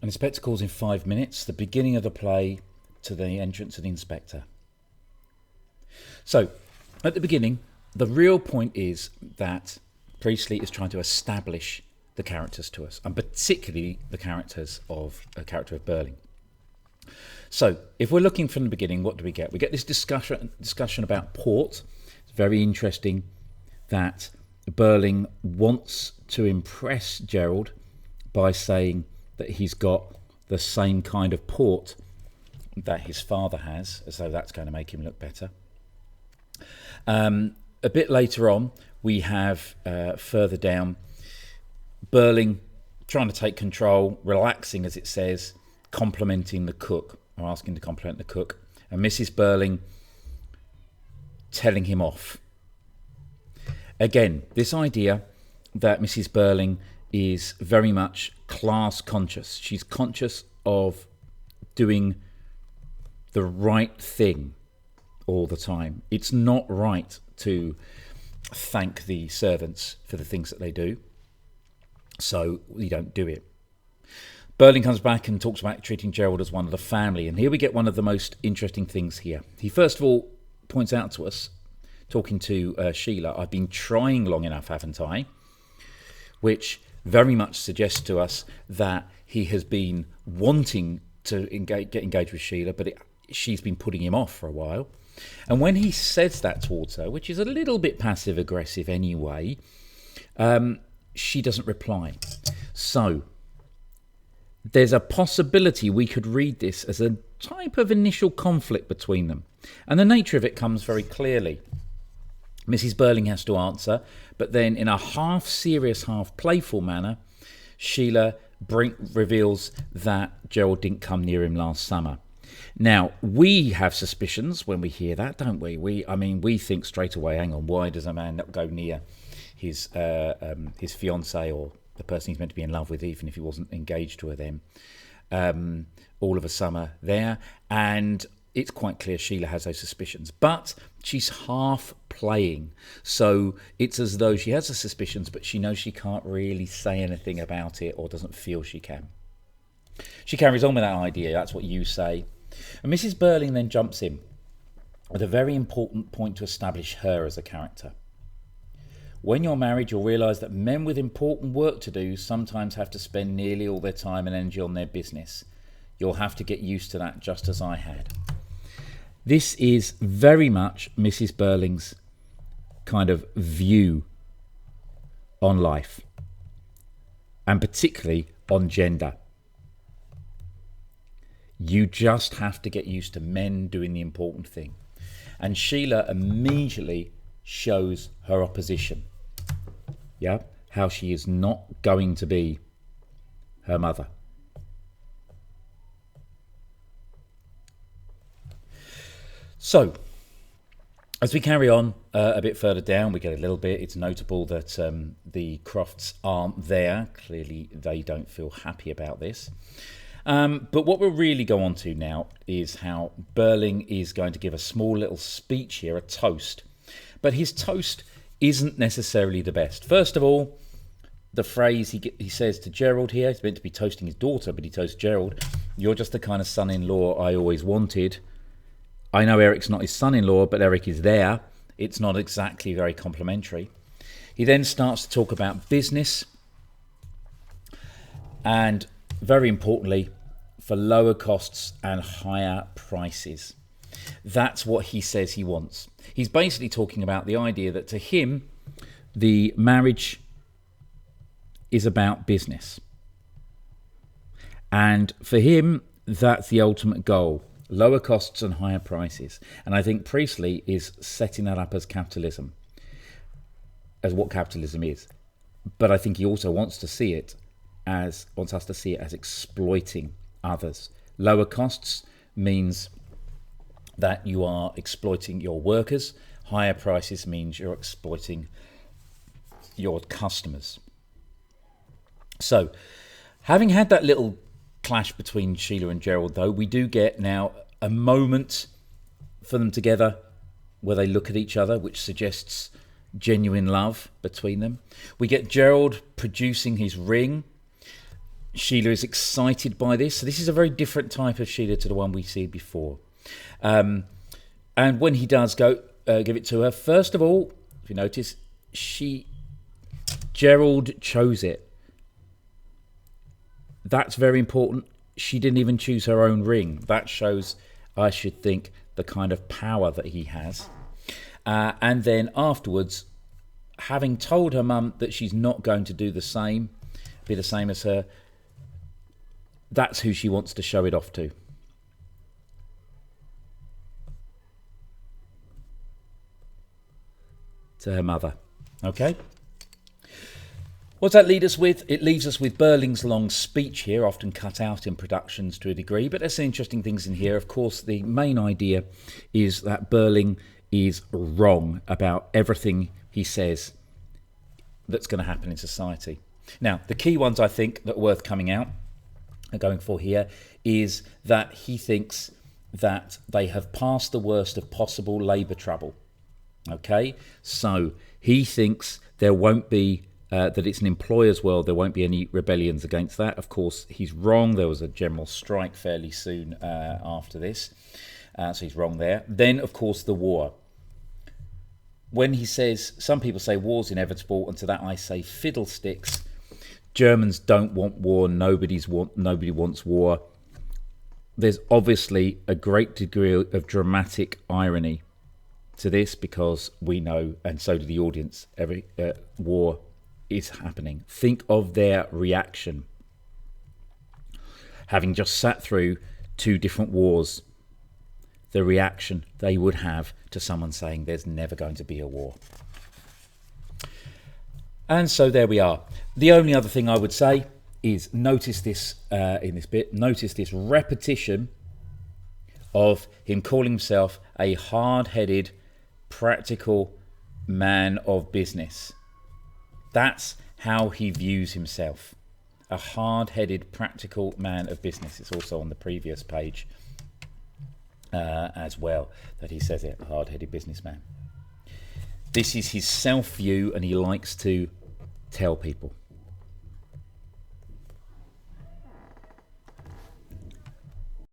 And the inspector calls in 5 minutes, the beginning of the play to the entrance of the inspector. So, at the beginning, the real point is that Priestley is trying to establish the characters to us, and particularly the character of Burling. So, if we're looking from the beginning, what do we get? We get this discussion about port. It's very interesting that Burling wants to impress Gerald by saying that he's got the same kind of port that his father has, as though that's going to make him look better. A bit later on, we have further down Burling trying to take control, relaxing, as it says, complimenting the cook, or asking to compliment the cook, and Mrs. Burling telling him off. Again, this idea that Mrs. Burling is very much class conscious. She's conscious of doing the right thing all the time. It's not right to thank the servants for the things that they do, so we don't do it. Burling comes back and talks about treating Gerald as one of the family, and here we get one of the most interesting things here. He first of all points out to us, talking to Sheila, I've been trying long enough, haven't I? Which very much suggests to us that he has been wanting to get engaged with Sheila, but she's been putting him off for a while. And when he says that towards her, which is a little bit passive-aggressive anyway, she doesn't reply. So there's a possibility we could read this as a type of initial conflict between them. And the nature of it comes very clearly. Mrs. Burling has to answer, but then in a half-serious, half-playful manner, Sheila reveals that Gerald didn't come near him last summer. Now, we have suspicions when we hear that, don't we? We think straight away, hang on, why does a man not go near his fiancée or the person he's meant to be in love with, even if he wasn't engaged to her then, all of a summer there? And it's quite clear Sheila has those suspicions, but she's half playing, so it's as though she has the suspicions, but she knows she can't really say anything about it, or doesn't feel she can. She carries on with that idea, that's what you say. And Mrs. Burling then jumps in with a very important point to establish her as a character. When you're married, you'll realise that men with important work to do sometimes have to spend nearly all their time and energy on their business. You'll have to get used to that, just as I had. This is very much Mrs. Burling's kind of view on life, and particularly on gender. You just have to get used to men doing the important thing. And Sheila immediately shows her opposition. Yeah, how she is not going to be her mother. So, as we carry on a bit further down, we get a little bit. It's notable that the Crofts aren't there. Clearly, they don't feel happy about this. But what we'll really go on to now is how Burling is going to give a small little speech here, a toast. But his toast isn't necessarily the best. First of all, the phrase he says to Gerald here, he's meant to be toasting his daughter, but he toasts Gerald, "You're just the kind of son-in-law I always wanted." I know Eric's not his son-in-law, but Eric is there. It's not exactly very complimentary. He then starts to talk about business, and very importantly, for lower costs and higher prices. That's what he says he wants. He's basically talking about the idea that to him, the marriage is about business. And for him, that's the ultimate goal. Lower costs and higher prices. And I think Priestley is setting that up as capitalism, as what capitalism is. But I think he also wants us to see it as exploiting others. Lower costs means that you are exploiting your workers. Higher prices means you're exploiting your customers. So, having had that little clash between Sheila and Gerald, though, we do get now a moment for them together where they look at each other, which suggests genuine love between them. We get Gerald producing his ring, Sheila is excited by this. So this is a very different type of Sheila to the one we see before. And when he does go give it to her, first of all, if you notice, Gerald chose it. That's very important. She didn't even choose her own ring. That shows, I should think, the kind of power that he has. And then afterwards, having told her mum that she's not going to do the same, be the same as her, that's who she wants to show it off to. To her mother. Okay? What's that lead us with? It leaves us with Burling's long speech here, often cut out in productions to a degree, but there's some interesting things in here. Of course, the main idea is that Burling is wrong about everything he says that's going to happen in society. Now, the key ones I think that are worth coming out and going for here is that he thinks that they have passed the worst of possible labour trouble. Okay, so he thinks there won't be, that it's an employer's world, there won't be any rebellions against that. Of course, he's wrong. There was a general strike fairly soon after this, so he's wrong there. Then, of course, the war. When he says, some people say war's inevitable, and to that I say fiddlesticks. Germans don't want war, nobody wants war. There's obviously a great degree of dramatic irony to this, because we know, and so do the audience, every war is happening. Think of their reaction, having just sat through 2 different wars, the reaction they would have to someone saying there's never going to be a war. And so there we are. The only other thing I would say is notice this in this bit, notice this repetition of him calling himself a hard-headed, practical man of business. That's how he views himself. A hard-headed, practical man of business. It's also on the previous page as well that he says it, a hard-headed businessman. This is his self-view, and he likes to tell people.